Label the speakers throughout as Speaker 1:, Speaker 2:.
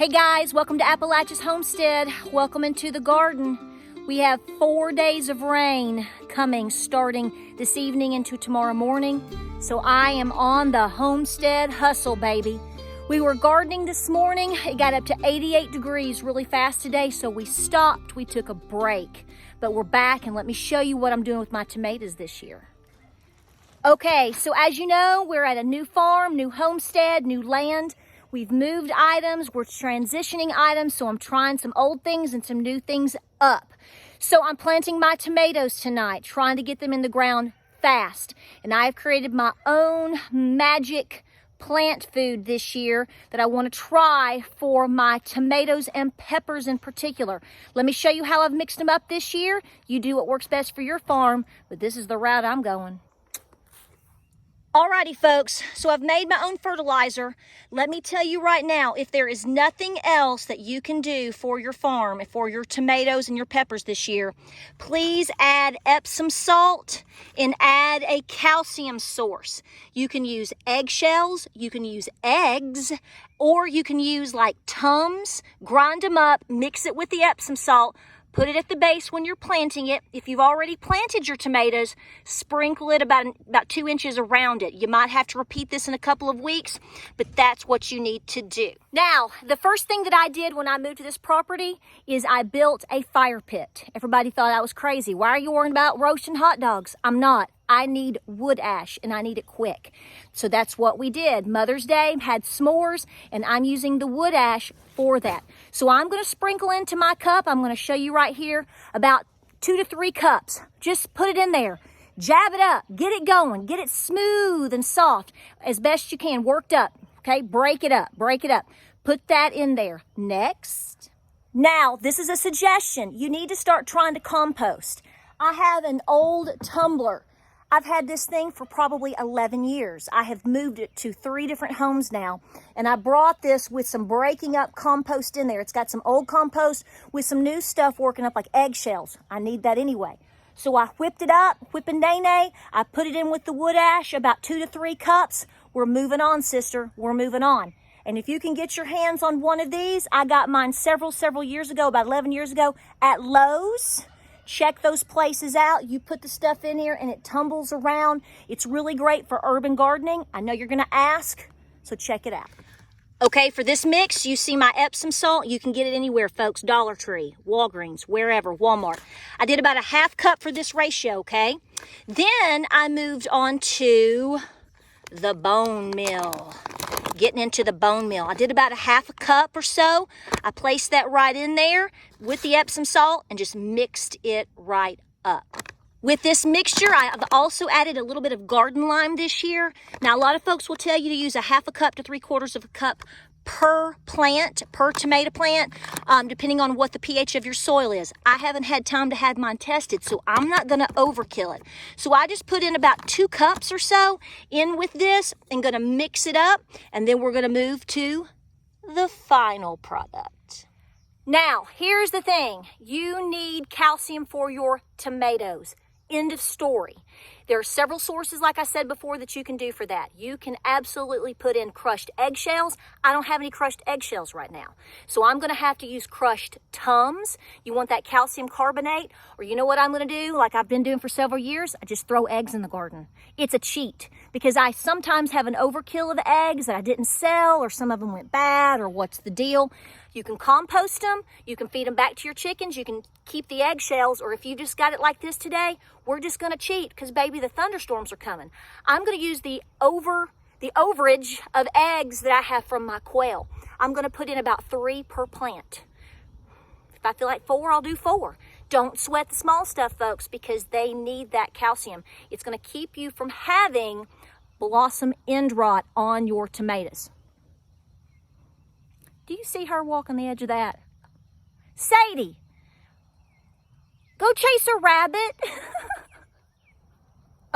Speaker 1: Hey guys, welcome to Appalachia's Homestead. Welcome into the garden. We have 4 days of rain coming starting this evening into tomorrow morning. So I am on the homestead hustle, baby. We were gardening this morning. It got up to 88 degrees really fast today, so we stopped. We took a break, but we're back, and let me show you what I'm doing with my tomatoes this year. Okay, so as you know, we're at a new farm, new homestead, new land. We've moved items, we're transitioning items, so I'm trying some old things and some new things up. So I'm planting my tomatoes tonight, trying to get them in the ground fast. And I have created my own magic plant food this year that I want to try for my tomatoes and peppers in particular. Let me show you how I've mixed them up this year. You do what works best for your farm, but this is the route I'm going. Alrighty folks, so I've made my own fertilizer. Let me tell you right now, if there is nothing else that you can do for your farm, for your tomatoes and your peppers this year, please add Epsom salt and add a calcium source. You can use eggshells, you can use eggs, or you can use like Tums, grind them up, mix it with the Epsom salt, put it at the base when you're planting it. If you've already planted your tomatoes, sprinkle it about 2 inches around it. You might have to repeat this in a couple of weeks, but that's what you need to do. Now, the first thing that I did when I moved to this property is I built a fire pit. Everybody thought I was crazy. Why are you worrying about roasting hot dogs? I'm not. I need wood ash, and I need it quick. So that's what we did. Mother's Day had s'mores, and I'm using the wood ash for that. So I'm going to sprinkle into my cup. I'm going to show you right here about 2 to 3 cups. Just put it in there. Jab it up. Get it going. Get it smooth and soft as best you can. Worked up. Okay? Break it up. Break it up. Put that in there. Next. Now, this is a suggestion. You need to start trying to compost. I have an old tumbler. I've had this thing for probably 11 years. I have moved it to 3 different homes now, and I brought this with some breaking up compost in there. It's got some old compost with some new stuff working up like eggshells. I need that anyway. So I whipped it up, whipping nay. I put it in with the wood ash, about 2 to 3 cups. We're moving on, sister. We're moving on. And if you can get your hands on one of these, I got mine several years ago, about 11 years ago, at Lowe's. Check those places out. You put the stuff in here and it tumbles around. It's really great for urban gardening. I know you're going to ask, so check it out. Okay, for this mix, you see my Epsom salt. You can get it anywhere, folks. Dollar Tree, Walgreens, wherever, Walmart. I did about a half cup for this ratio, okay? Then I moved on to the bone meal. Getting into the bone meal. I did about a half a cup or so. I placed that right in there with the Epsom salt and just mixed it right up. With this mixture, I've also added a little bit of garden lime this year. Now, a lot of folks will tell you to use a half a cup to 3/4 of a cup per plant, per tomato plant, depending on what the pH of your soil is. I haven't had time to have mine tested, so I'm not going to overkill it. So I just put in about 2 cups or so in with this and going to mix it up, and then we're going to move to the final product. Now, here's the thing. You need calcium for your tomatoes. End of story. There are several sources, like I said before, that you can do for that. You can absolutely put in crushed eggshells. I don't have any crushed eggshells right now. So I'm going to have to use crushed Tums. You want that calcium carbonate? Or you know what I'm going to do, like I've been doing for several years? I just throw eggs in the garden. It's a cheat because I sometimes have an overkill of eggs that I didn't sell, or some of them went bad, or what's the deal. You can compost them. You can feed them back to your chickens. You can keep the eggshells, or if you just got it like this today, we're just going to cheat because, baby, the thunderstorms are coming. I'm going to use the overage of eggs that I have from my quail. I'm going to put in about 3 per plant. If I feel like 4, I'll do 4. Don't sweat the small stuff, folks, because they need that calcium. It's going to keep you from having blossom end rot on your tomatoes. Do you see her walking the edge of that? Sadie, go chase a rabbit.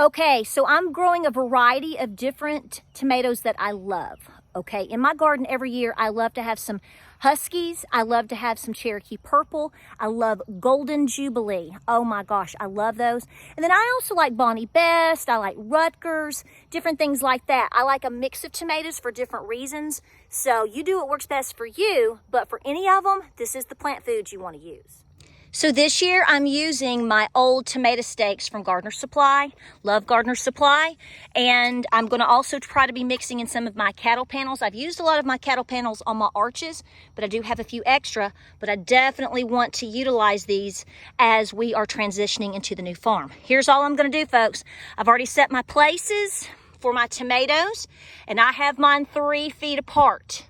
Speaker 1: Okay, so I'm growing a variety of different tomatoes that I love. Okay, in my garden every year, I love to have some Huskies. I love to have some Cherokee Purple. I love Golden Jubilee. Oh my gosh, I love those. And then I also like Bonnie Best. I like Rutgers, different things like that. I like a mix of tomatoes for different reasons. So you do what works best for you, but for any of them, this is the plant food you want to use. So this year I'm using my old tomato stakes from Gardener Supply. Love Gardener Supply. And I'm going to also try to be mixing in some of my cattle panels. I've used a lot of my cattle panels on my arches, but I do have a few extra. But I definitely want to utilize these as we are transitioning into the new farm. Here's all I'm going to do, folks. I've already set my places for my tomatoes, and I have mine 3 feet apart.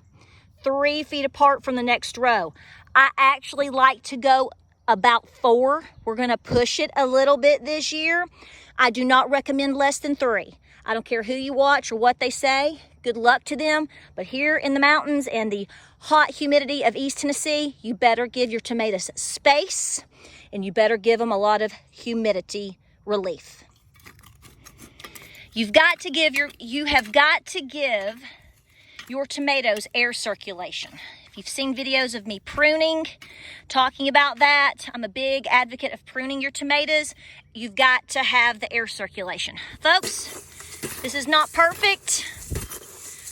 Speaker 1: 3 feet apart from the next row. I actually like to go about 4. We're going to push it a little bit this year. I do not recommend less than 3. I don't care who you watch or what they say. Good luck to them. But here in the mountains and the hot humidity of East Tennessee, you better give your tomatoes space, and you better give them a lot of humidity relief. You have got to give your tomatoes air circulation. If you've seen videos of me pruning, talking about that, I'm a big advocate of pruning your tomatoes. You've got to have the air circulation. Folks, this is not perfect,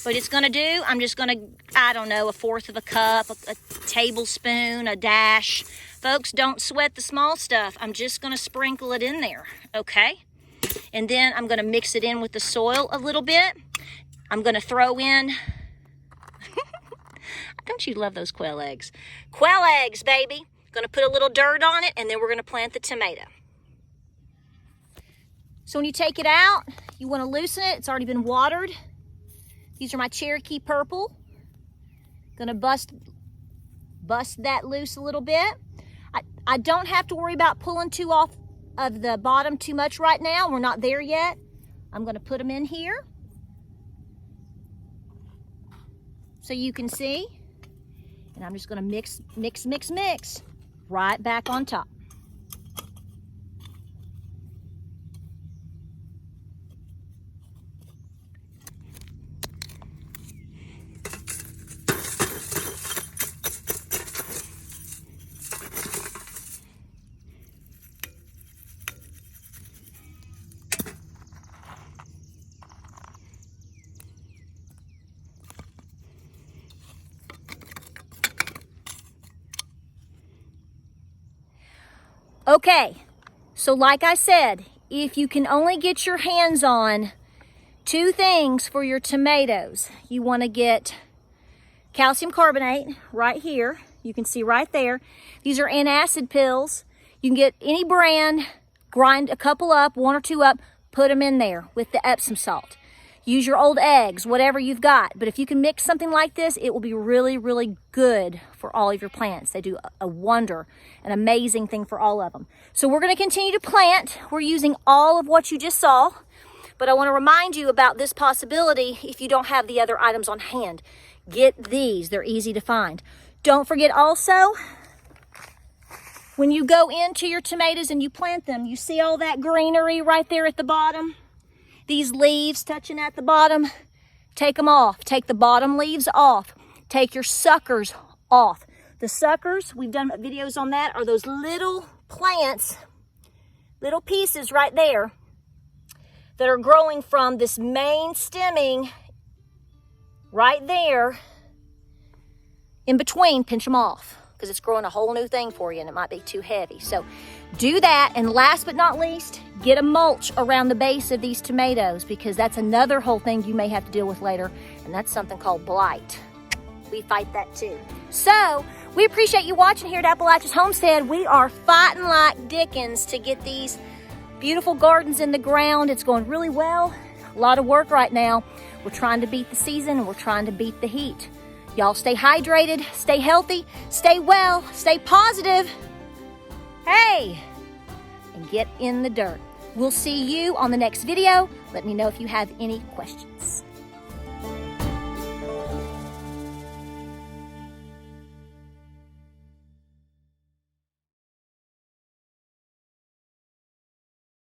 Speaker 1: but it's gonna do. I'm just gonna, I don't know, 1/4 of a cup, a tablespoon, a dash. Folks, don't sweat the small stuff. I'm just gonna sprinkle it in there, okay? And then I'm gonna mix it in with the soil a little bit. I'm gonna throw in, don't you love those quail eggs? Quail eggs, baby. Gonna put a little dirt on it, and then we're gonna plant the tomato. So when you take it out, you wanna loosen it. It's already been watered. These are my Cherokee Purple. Gonna bust that loose a little bit. I don't have to worry about pulling too off of the bottom too much right now. We're not there yet. I'm gonna put them in here so you can see. And I'm just gonna mix right back on top. Okay, so like I said, if you can only get your hands on 2 things for your tomatoes, you want to get calcium carbonate right here. You can see right there. These are antacid pills. You can get any brand, grind a couple up, 1 or 2 up, put them in there with the Epsom salt. Use your old eggs, whatever you've got. But if you can mix something like this, it will be really, really good for all of your plants. They do a wonder, an amazing thing for all of them. So we're going to continue to plant. We're using all of what you just saw. But I want to remind you about this possibility if you don't have the other items on hand. Get these. They're easy to find. Don't forget also, when you go into your tomatoes and you plant them, you see all that greenery right there at the bottom? These leaves touching at the bottom, take them off. Take the bottom leaves off. Take your suckers off. The suckers, we've done videos on that, are those little plants, little pieces right there that are growing from this main stemming right there. In between, pinch them off because it's growing a whole new thing for you and it might be too heavy. So do that. And last but not least, get a mulch around the base of these tomatoes because that's another whole thing you may have to deal with later. And that's something called blight. We fight that too. So we appreciate you watching here at Appalachia's Homestead. We are fighting like Dickens to get these beautiful gardens in the ground. It's going really well. A lot of work right now. We're trying to beat the season and we're trying to beat the heat. Y'all stay hydrated, stay healthy, stay well, stay positive. Hey, and get in the dirt. We'll see you on the next video. Let me know if you have any questions.